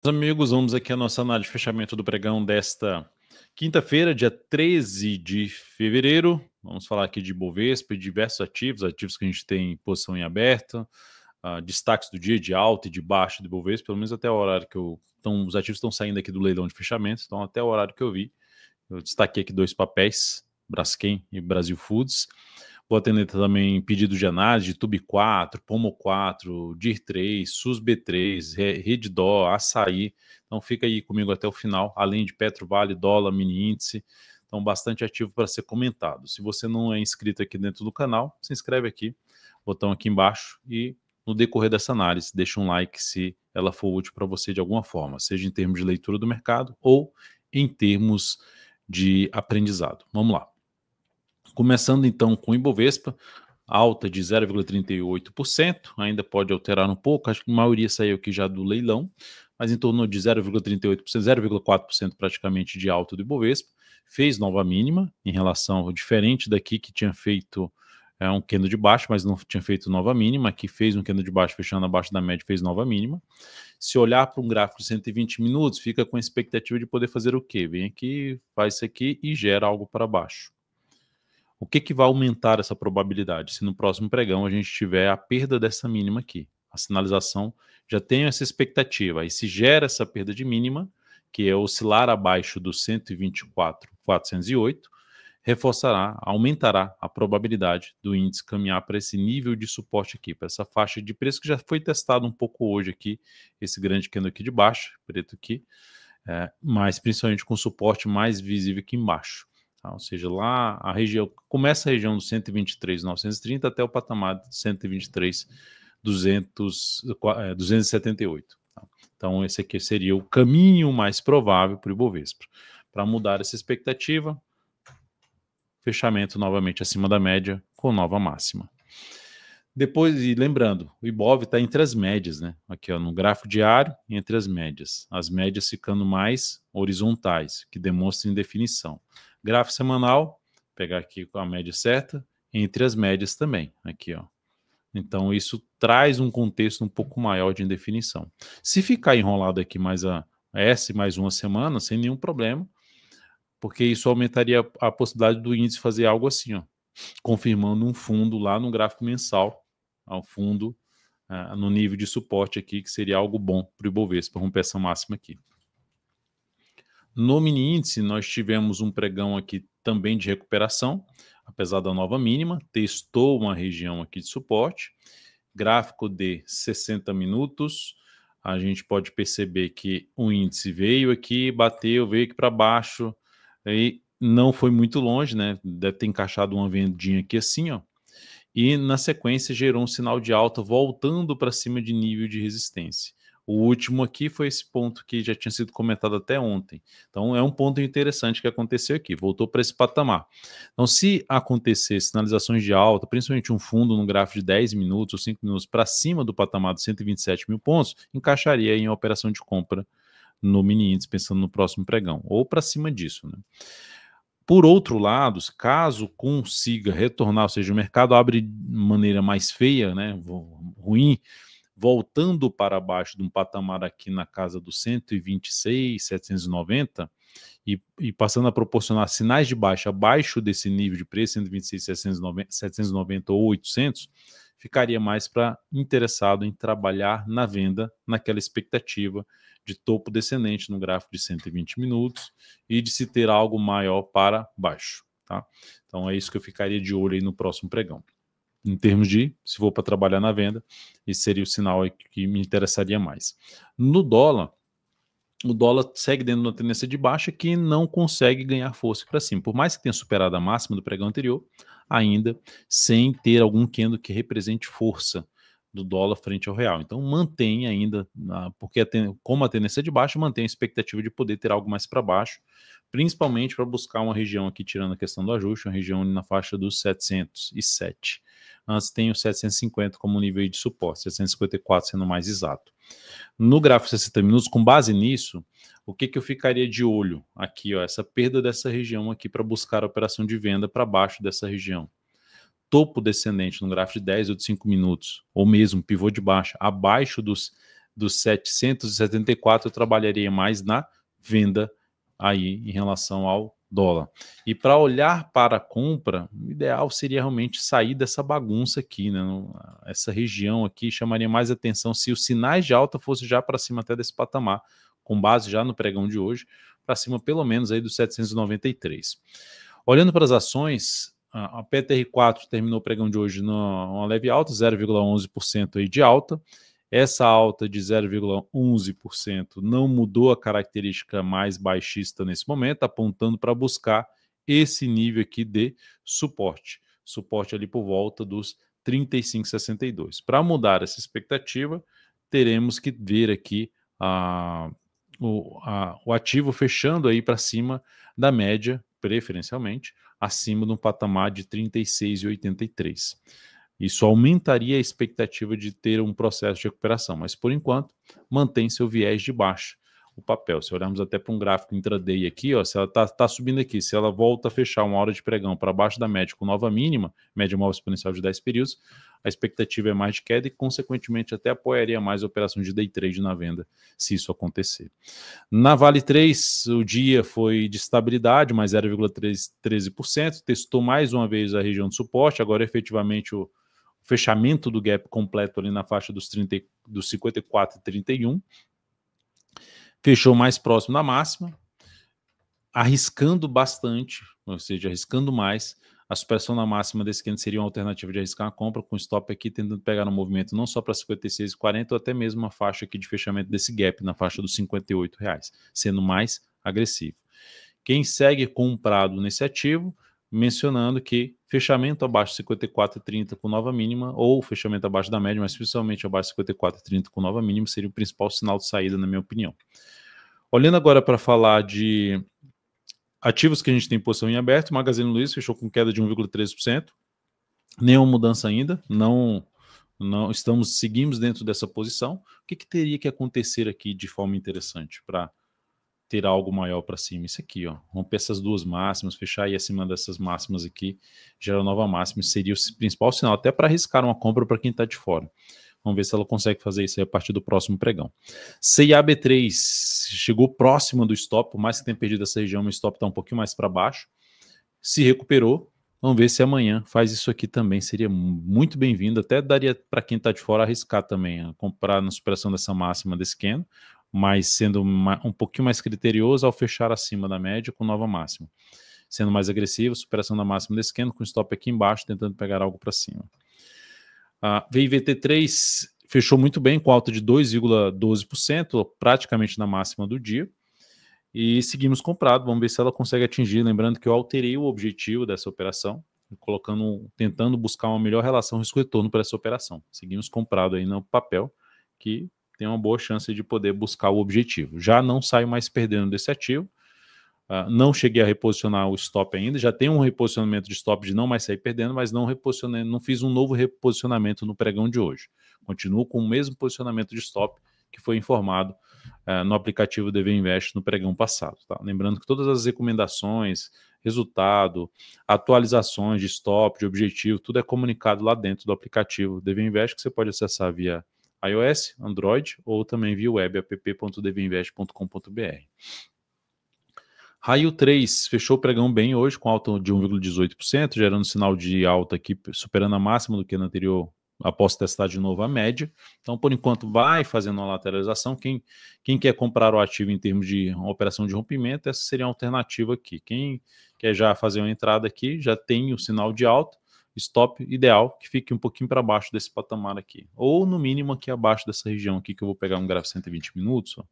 Meus amigos, vamos aqui à nossa análise de fechamento do pregão desta quinta-feira, dia 13 de fevereiro. Vamos falar aqui de Bovespa e diversos ativos que a gente tem em posição em aberta, destaques do dia de alta e de baixa do Bovespa, pelo menos até o horário que os ativos estão saindo aqui do leilão de fechamento, então até o horário que eu vi. Eu destaquei aqui dois papéis, Braskem e Brasil Foods. Vou atender também pedido de análise de Tube 4, Pomo 4, DIR 3, SUS B3, Reddor, Açaí. Então fica aí comigo até o final, além de Petro Vale, dólar, mini índice. Então bastante ativo para ser comentado. Se você não é inscrito aqui dentro do canal, se inscreve aqui, botão aqui embaixo, e no decorrer dessa análise deixa um like se ela for útil para você de alguma forma, seja em termos de leitura do mercado ou em termos de aprendizado. Vamos lá. Começando então com o Ibovespa, alta de 0,38%, ainda pode alterar um pouco, acho que a maioria saiu aqui já do leilão, mas em torno de 0,38%, 0,4% praticamente de alta do Ibovespa, fez nova mínima em relação, diferente daqui que tinha feito um candle de baixo, mas não tinha feito nova mínima, aqui fez um candle de baixo fechando abaixo da média, fez nova mínima. Se olhar para um gráfico de 120 minutos, fica com a expectativa de poder fazer o quê? Vem aqui, faz isso aqui e gera algo para baixo. O que vai aumentar essa probabilidade? Se no próximo pregão a gente tiver a perda dessa mínima aqui. A sinalização já tem essa expectativa. E se gera essa perda de mínima, que é oscilar abaixo do 124.408, reforçará, aumentará a probabilidade do índice caminhar para esse nível de suporte aqui, para essa faixa de preço que já foi testado um pouco hoje aqui, esse grande candle aqui de baixo, preto aqui, mas principalmente com suporte mais visível aqui embaixo. Ou seja, lá a região começa a região do 123.930 até o patamar de 123.278. Então esse aqui seria o caminho mais provável para o Ibovespa. Para mudar essa expectativa, fechamento novamente acima da média com nova máxima. Depois, e lembrando, o Ibov está entre as médias, né? Aqui ó, no gráfico diário, entre as médias ficando mais horizontais, que demonstram indefinição. Gráfico semanal, pegar aqui com a média certa, entre as médias também, aqui ó. Então isso traz um contexto um pouco maior de indefinição. Se ficar enrolado aqui mais mais uma semana, sem nenhum problema, porque isso aumentaria a possibilidade do índice fazer algo assim, ó, confirmando um fundo lá no gráfico mensal, ao fundo, no nível de suporte aqui, que seria algo bom para o Ibovespa, romper essa máxima aqui. No mini índice, nós tivemos um pregão aqui também de recuperação, apesar da nova mínima, testou uma região aqui de suporte, gráfico de 60 minutos, a gente pode perceber que o índice veio aqui, bateu, veio aqui para baixo, aí não foi muito longe, né? Deve ter encaixado uma vendinha aqui assim, ó. E na sequência gerou um sinal de alta voltando para cima de nível de resistência. O último aqui foi esse ponto que já tinha sido comentado até ontem. Então é um ponto interessante que aconteceu aqui, voltou para esse patamar. Então se acontecer sinalizações de alta, principalmente um fundo no gráfico de 10 minutos ou 5 minutos para cima do patamar de 127 mil pontos, encaixaria em uma operação de compra no mini índice, pensando no próximo pregão, ou para cima disso, né? Por outro lado, caso consiga retornar, ou seja, o mercado abre de maneira mais feia, né, ruim, voltando para baixo de um patamar aqui na casa dos 126, 790, e passando a proporcionar sinais de baixa abaixo desse nível de preço, 126, 790 ou 800, ficaria mais para interessado em trabalhar na venda, naquela expectativa de topo descendente no gráfico de 120 minutos e de se ter algo maior para baixo. Tá? Então é isso que eu ficaria de olho aí no próximo pregão. Em termos de, se for para trabalhar na venda, esse seria o sinal aí que me interessaria mais. No dólar, o dólar segue dentro de uma tendência de baixa que não consegue ganhar força para cima. Por mais que tenha superado a máxima do pregão anterior, ainda sem ter algum candle que represente força do dólar frente ao real. Então mantém ainda, porque como a tendência é de baixa, mantém a expectativa de poder ter algo mais para baixo, principalmente para buscar uma região aqui, tirando a questão do ajuste, uma região na faixa dos 707. Antes tem o 750 como nível de suporte, 754 sendo mais exato. No gráfico 60 minutos, com base nisso, o que eu ficaria de olho aqui, ó, essa perda dessa região aqui para buscar a operação de venda para baixo dessa região. Topo descendente no gráfico de 10 ou de 5 minutos, ou mesmo pivô de baixa, abaixo dos dos 774, eu trabalharia mais na venda aí em relação ao dólar. E para olhar para a compra, o ideal seria realmente sair dessa bagunça aqui, né? Essa região aqui chamaria mais atenção se os sinais de alta fossem já para cima até desse patamar, com base já no pregão de hoje, para cima pelo menos aí dos 793. Olhando para as ações, a PTR4 terminou o pregão de hoje numa leve alta, 0,11% aí de alta. Essa alta de 0,11% não mudou a característica mais baixista nesse momento, apontando para buscar esse nível aqui de suporte. Suporte ali por volta dos 35,62. Para mudar essa expectativa, teremos que ver aqui o ativo fechando aí para cima da média, preferencialmente, acima de um patamar de 36,83. Isso aumentaria a expectativa de ter um processo de recuperação, mas por enquanto mantém seu viés de baixa o papel. Se olharmos até para um gráfico intraday aqui, ó, se ela está subindo aqui, se ela volta a fechar uma hora de pregão para baixo da média com nova mínima, média móvel exponencial de 10 períodos, a expectativa é mais de queda e, consequentemente, até apoiaria mais a operação de day trade na venda, se isso acontecer. Na Vale 3, o dia foi de estabilidade, mais 0,13%, testou mais uma vez a região de suporte, agora efetivamente o fechamento do gap completo ali na faixa dos 54,31, fechou mais próximo da máxima, arriscando bastante, ou seja, arriscando mais. A superação na máxima desse candle seria uma alternativa de arriscar a compra, com stop aqui tentando pegar no movimento não só para 56,40 ou até mesmo uma faixa aqui de fechamento desse gap na faixa dos R$58, sendo mais agressivo. Quem segue comprado nesse ativo, mencionando que fechamento abaixo de 54,30 com nova mínima, ou fechamento abaixo da média, mas principalmente abaixo de 54,30 com nova mínima, seria o principal sinal de saída, na minha opinião. Olhando agora para falar de ativos que a gente tem posição em aberto, o Magazine Luiza fechou com queda de 1,13%, nenhuma mudança ainda, não seguimos dentro dessa posição. O que teria que acontecer aqui de forma interessante para ter algo maior para cima? Isso aqui, ó, romper essas duas máximas, fechar aí acima dessas máximas aqui, gerar nova máxima, seria o principal sinal, até para arriscar uma compra para quem está de fora. Vamos ver se ela consegue fazer isso aí a partir do próximo pregão. CIAB3 chegou próximo do stop, por mais que tenha perdido essa região, o stop está um pouquinho mais para baixo, se recuperou. Vamos ver se amanhã faz isso aqui também, seria muito bem-vindo, até daria para quem está de fora arriscar também, a comprar na superação dessa máxima desse candle, mas sendo um pouquinho mais criterioso ao fechar acima da média com nova máxima. Sendo mais agressivo, superação da máxima desse candle, com stop aqui embaixo, tentando pegar algo para cima. A VIVT3 fechou muito bem, com alta de 2,12%, praticamente na máxima do dia. E seguimos comprado, vamos ver se ela consegue atingir. Lembrando que eu alterei o objetivo dessa operação, tentando buscar uma melhor relação risco-retorno para essa operação. Seguimos comprado aí no papel, que tem uma boa chance de poder buscar o objetivo. Já não saio mais perdendo desse ativo, não cheguei a reposicionar o stop ainda, já tenho um reposicionamento de stop de não mais sair perdendo, mas não fiz um novo reposicionamento no pregão de hoje. Continuo com o mesmo posicionamento de stop que foi informado no aplicativo DV Invest no pregão passado. Tá? Lembrando que todas as recomendações, resultado, atualizações de stop, de objetivo, tudo é comunicado lá dentro do aplicativo DV Invest, que você pode acessar via iOS, Android ou também via web app.dvinvest.com.br. Raio 3 fechou o pregão bem hoje, com alta de 1,18%, gerando sinal de alta aqui, superando a máxima do que no anterior, após testar de novo a média. Então, por enquanto, vai fazendo uma lateralização. Quem quer comprar o ativo em termos de uma operação de rompimento, essa seria uma alternativa aqui. Quem quer já fazer uma entrada aqui, já tem o sinal de alta, stop ideal, que fique um pouquinho para baixo desse patamar aqui. Ou, no mínimo, aqui abaixo dessa região aqui, que eu vou pegar um gráfico 120 minutos, ó,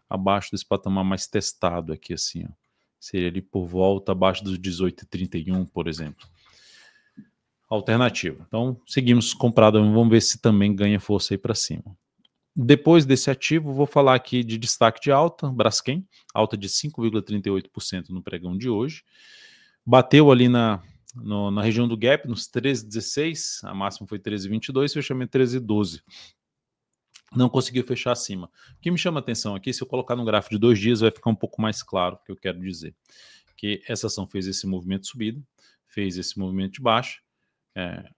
abaixo desse patamar mais testado aqui, assim, ó. Seria ali por volta abaixo dos 18,31, por exemplo. Alternativa. Então, seguimos comprado. Vamos ver se também ganha força aí para cima. Depois desse ativo, vou falar aqui de destaque de alta, Braskem, alta de 5,38% no pregão de hoje. Bateu ali na região do gap, nos 13,16, a máxima foi 13,22, fechamento 13,12. Não conseguiu fechar acima. O que me chama a atenção aqui, se eu colocar no gráfico de 2 dias, vai ficar um pouco mais claro o que eu quero dizer. Que essa ação fez esse movimento de subida, fez esse movimento de baixa,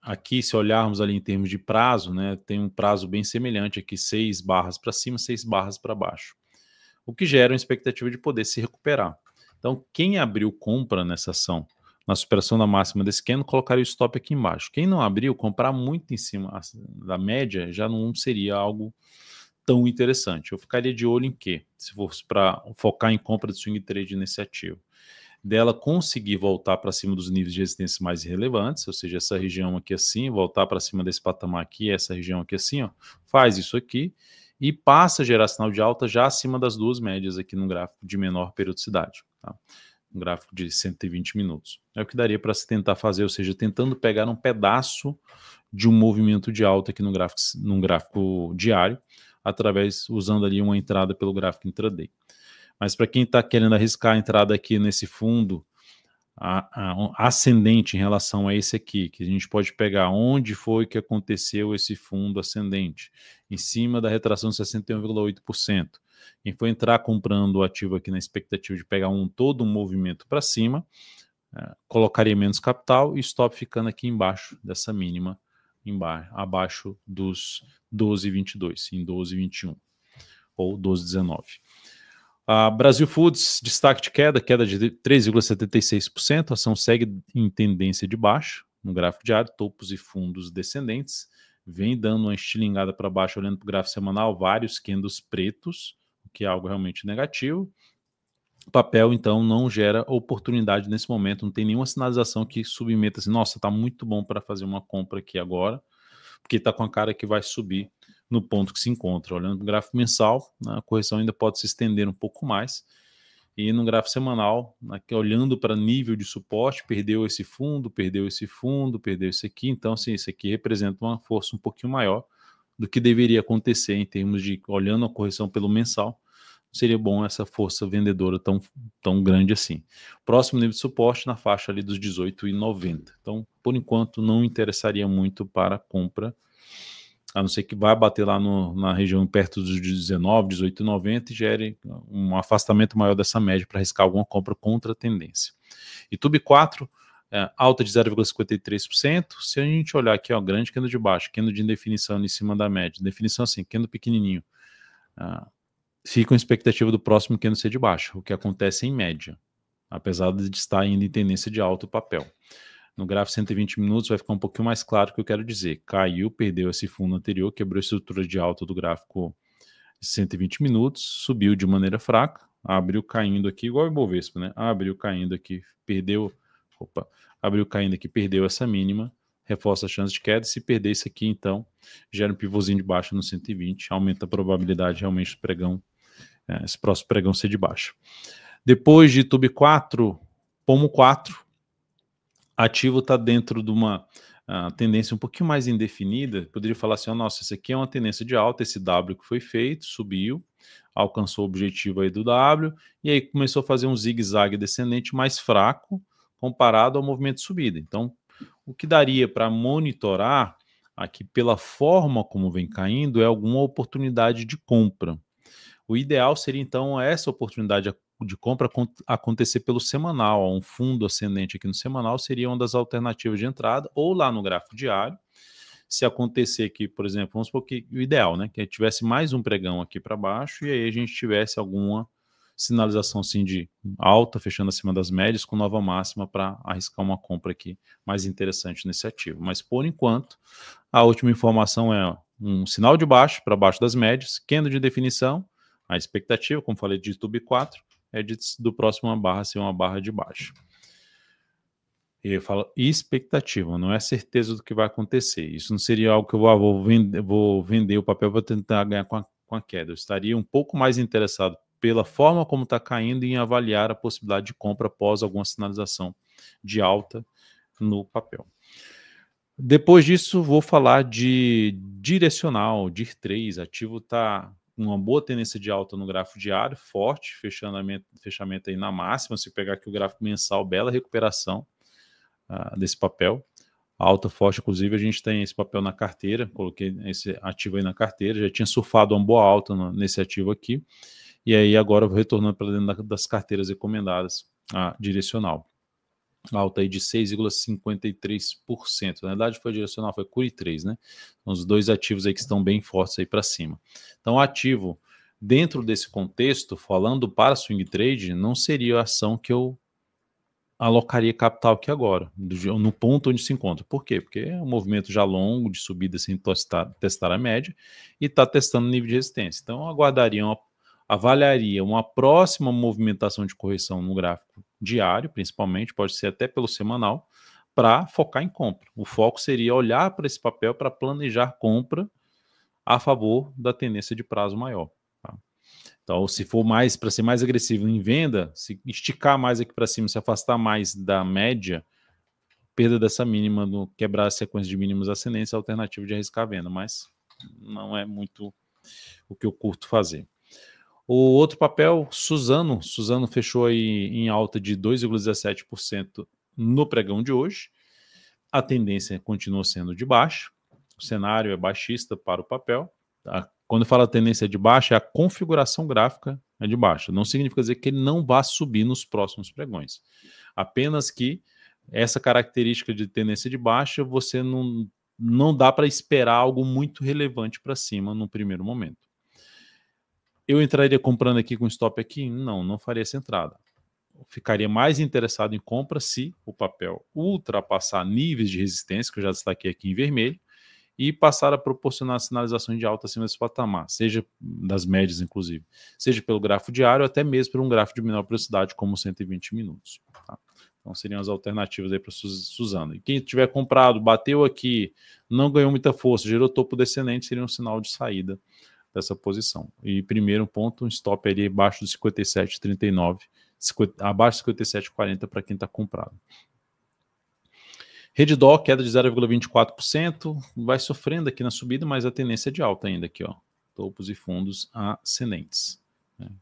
Aqui, se olharmos ali em termos de prazo, né, tem um prazo bem semelhante aqui, 6 barras para cima, 6 barras para baixo, o que gera uma expectativa de poder se recuperar. Então, quem abriu compra nessa ação, na superação da máxima desse candle, colocaria o stop aqui embaixo. Quem não abriu, comprar muito em cima da média já não seria algo tão interessante. Eu ficaria de olho em quê? Se fosse para focar em compra de swing trade nesse ativo, dela conseguir voltar para cima dos níveis de resistência mais relevantes, ou seja, essa região aqui assim, voltar para cima desse patamar aqui, essa região aqui assim, ó, faz isso aqui e passa a gerar sinal de alta já acima das duas médias aqui no gráfico de menor periodicidade, tá? Um gráfico de 120 minutos. É o que daria para se tentar fazer, ou seja, tentando pegar um pedaço de um movimento de alta aqui num gráfico diário, usando ali uma entrada pelo gráfico intraday. Mas para quem está querendo arriscar a entrada aqui nesse fundo ascendente em relação a esse aqui, que a gente pode pegar onde foi que aconteceu esse fundo ascendente, em cima da retração de 61,8%. Quem for entrar comprando o ativo aqui na expectativa de pegar todo um movimento para cima, colocaria menos capital e stop ficando aqui embaixo dessa mínima, abaixo dos 12,22, em 12,21 ou 12,19. Brasil Foods, destaque de queda de 3,76%, a ação segue em tendência de baixa, no gráfico diário, topos e fundos descendentes, vem dando uma estilingada para baixo, olhando para o gráfico semanal, vários candles pretos, o que é algo realmente negativo. O papel, então, não gera oportunidade nesse momento, não tem nenhuma sinalização que submeta assim, nossa, está muito bom para fazer uma compra aqui agora, porque está com a cara que vai subir no ponto que se encontra. Olhando para o gráfico mensal, a correção ainda pode se estender um pouco mais. E no gráfico semanal, olhando para nível de suporte, perdeu esse fundo, perdeu esse aqui. Então, assim, isso aqui representa uma força um pouquinho maior do que deveria acontecer em termos de, olhando a correção pelo mensal, seria bom essa força vendedora tão grande assim. Próximo nível de suporte na faixa ali dos 18,90. Então, por enquanto, não interessaria muito para compra, a não ser que vá bater lá na região perto dos 19, 18,90 e gere um afastamento maior dessa média para arriscar alguma compra contra a tendência. YouTube 4, alta de 0,53%. Se a gente olhar aqui, ó, grande candle de baixo, candle de indefinição em cima da média, definição assim, candle pequenininho, fica uma expectativa do próximo candle ser de baixo, o que acontece em média, apesar de estar ainda em tendência de alta o papel. No gráfico 120 minutos vai ficar um pouquinho mais claro o que eu quero dizer. Caiu, perdeu esse fundo anterior, quebrou a estrutura de alta do gráfico de 120 minutos, subiu de maneira fraca, abriu caindo aqui, igual o Ibovespa, né? Abriu caindo aqui, abriu caindo aqui, perdeu essa mínima, reforça a chance de queda. Se perder isso aqui, então, gera um pivôzinho de baixa no 120, aumenta a probabilidade realmente do pregão, esse próximo pregão ser de baixa. Depois de TUB 4, Pomo 4, ativo está dentro de uma tendência um pouquinho mais indefinida. Poderia falar assim, nossa, isso aqui é uma tendência de alta, esse W que foi feito, subiu, alcançou o objetivo aí do W, e aí começou a fazer um zigue-zague descendente mais fraco, comparado ao movimento de subida. Então, o que daria para monitorar aqui pela forma como vem caindo é alguma oportunidade de compra. O ideal seria, então, essa oportunidade de compra acontecer pelo semanal. Um fundo ascendente aqui no semanal seria uma das alternativas de entrada, ou lá no gráfico diário. Se acontecer aqui, por exemplo, vamos supor que o ideal, né, que tivesse mais um pregão aqui para baixo e aí a gente tivesse alguma sinalização assim de alta, fechando acima das médias, com nova máxima para arriscar uma compra aqui mais interessante nesse ativo. Mas, por enquanto, a última informação é um sinal de baixo para baixo das médias, candle de definição. A expectativa, como falei, de YouTube 4, é do próximo barra ser uma barra de baixo. E eu falo expectativa, não é certeza do que vai acontecer. Isso não seria algo que eu vou vender o papel para tentar ganhar com a queda. Eu estaria um pouco mais interessado pela forma como está caindo e em avaliar a possibilidade de compra após alguma sinalização de alta no papel. Depois disso, vou falar de direcional, DIR 3. Ativo está uma boa tendência de alta no gráfico diário, forte, fechamento aí na máxima. Se pegar aqui o gráfico mensal, bela recuperação desse papel. Alta forte, inclusive, a gente tem esse papel na carteira, coloquei esse ativo aí na carteira, já tinha surfado uma boa alta nesse ativo aqui, e aí agora eu vou retornando para dentro das carteiras recomendadas, a direcional. alta aí de 6,53%. Na verdade foi direcional, foi Cury 3, né? Então, os dois ativos aí que estão bem fortes aí para cima. Então, ativo dentro desse contexto, falando para swing trade, não seria a ação que eu alocaria capital aqui agora, no ponto onde se encontra. Por quê? Porque é um movimento já longo de subida sem testar a média e está testando nível de resistência. Então, eu avaliaria uma próxima movimentação de correção no gráfico diário, principalmente, pode ser até pelo semanal, para focar em compra. O foco seria olhar para esse papel para planejar compra a favor da tendência de prazo maior. Tá? Então, se for mais para ser mais agressivo em venda, se esticar mais aqui para cima, se afastar mais da média, perda dessa mínima, quebrar a sequência de mínimos ascendentes, a alternativa de arriscar a venda, mas não é muito o que eu curto fazer. O outro papel, Suzano fechou aí em alta de 2,17% no pregão de hoje. A tendência continua sendo de baixa, o cenário é baixista para o papel. Tá? Quando fala tendência de baixa, é a configuração gráfica é de baixa. Não significa dizer que ele não vá subir nos próximos pregões. Apenas que essa característica de tendência de baixa, você não dá para esperar algo muito relevante para cima no primeiro momento. Eu entraria comprando aqui com stop aqui? Não faria essa entrada. Eu ficaria mais interessado em compra se o papel ultrapassar níveis de resistência, que eu já destaquei aqui em vermelho, e passar a proporcionar sinalizações de alta acima desse patamar, seja das médias, inclusive, seja pelo gráfico diário, até mesmo por um gráfico de menor velocidade, como 120 minutos. Tá? Então, seriam as alternativas aí para Suzano. E quem tiver comprado, bateu aqui, não ganhou muita força, gerou topo descendente, seria um sinal de saída dessa posição. E primeiro ponto, um stop ali abaixo do 57,39, abaixo de 57,40 para quem está comprado. Reddor, queda de 0,24%, vai sofrendo aqui na subida, mas a tendência é de alta ainda aqui, ó. Topos e fundos ascendentes.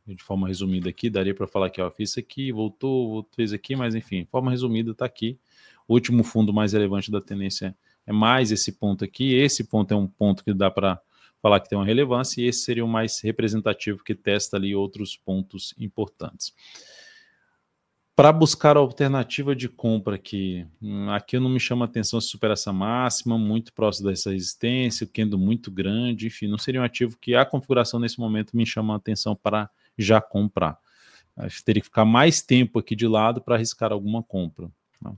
De forma resumida aqui, daria para falar que ó, fiz isso aqui, voltou, fez aqui, mas enfim, de forma resumida está aqui. O último fundo mais relevante da tendência é mais esse ponto aqui. Esse ponto é um ponto que dá para falar que tem uma relevância, e esse seria o mais representativo que testa ali outros pontos importantes. Para buscar a alternativa de compra aqui eu não me chama a atenção se supera essa máxima, muito próximo dessa resistência, o candle muito grande, enfim, não seria um ativo que a configuração nesse momento me chama a atenção para já comprar. Acho que teria que ficar mais tempo aqui de lado para arriscar alguma compra. Tá?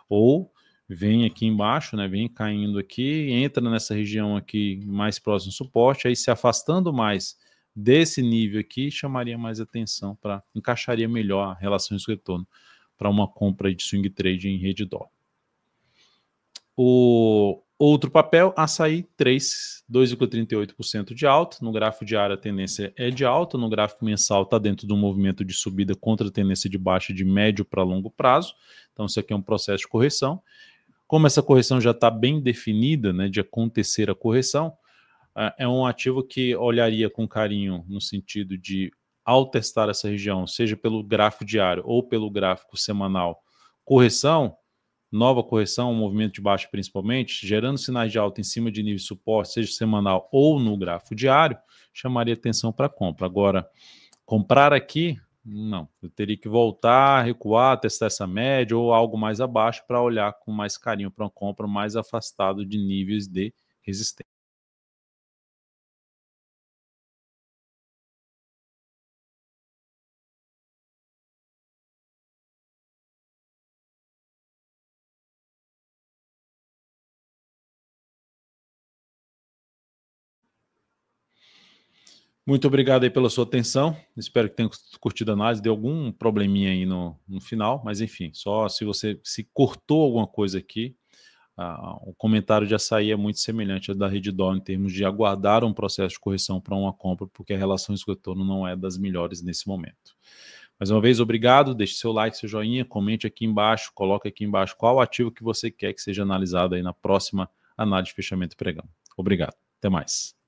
Ou vem aqui embaixo, né, vem caindo aqui, entra nessa região aqui mais próximo do suporte, aí se afastando mais desse nível aqui, chamaria mais atenção, encaixaria melhor a relação risco-retorno para uma compra de swing trade em Reddor. O outro papel, Açaí 3, 2,38% de alta. No gráfico diário a tendência é de alta, no gráfico mensal está dentro de um movimento de subida contra a tendência de baixa de médio para longo prazo. Então isso aqui é um processo de correção. Como essa correção já está bem definida, né, de acontecer a correção, é um ativo que olharia com carinho no sentido de, ao testar essa região, seja pelo gráfico diário ou pelo gráfico semanal, correção, nova correção, um movimento de baixa principalmente, gerando sinais de alta em cima de nível de suporte, seja semanal ou no gráfico diário, chamaria atenção para compra. Agora, comprar aqui, não. Eu teria que voltar, recuar, testar essa média ou algo mais abaixo para olhar com mais carinho para uma compra mais afastado de níveis de resistência. Muito obrigado aí pela sua atenção. Espero que tenha curtido a análise. Deu algum probleminha aí no final, mas enfim, só se você se cortou alguma coisa aqui, o comentário de Açaí é muito semelhante ao da Reddor em termos de aguardar um processo de correção para uma compra, porque a relação risco-retorno não é das melhores nesse momento. Mais uma vez, obrigado. Deixe seu like, seu joinha, comente aqui embaixo, coloque aqui embaixo qual ativo que você quer que seja analisado aí na próxima análise de fechamento pregão. Obrigado. Até mais.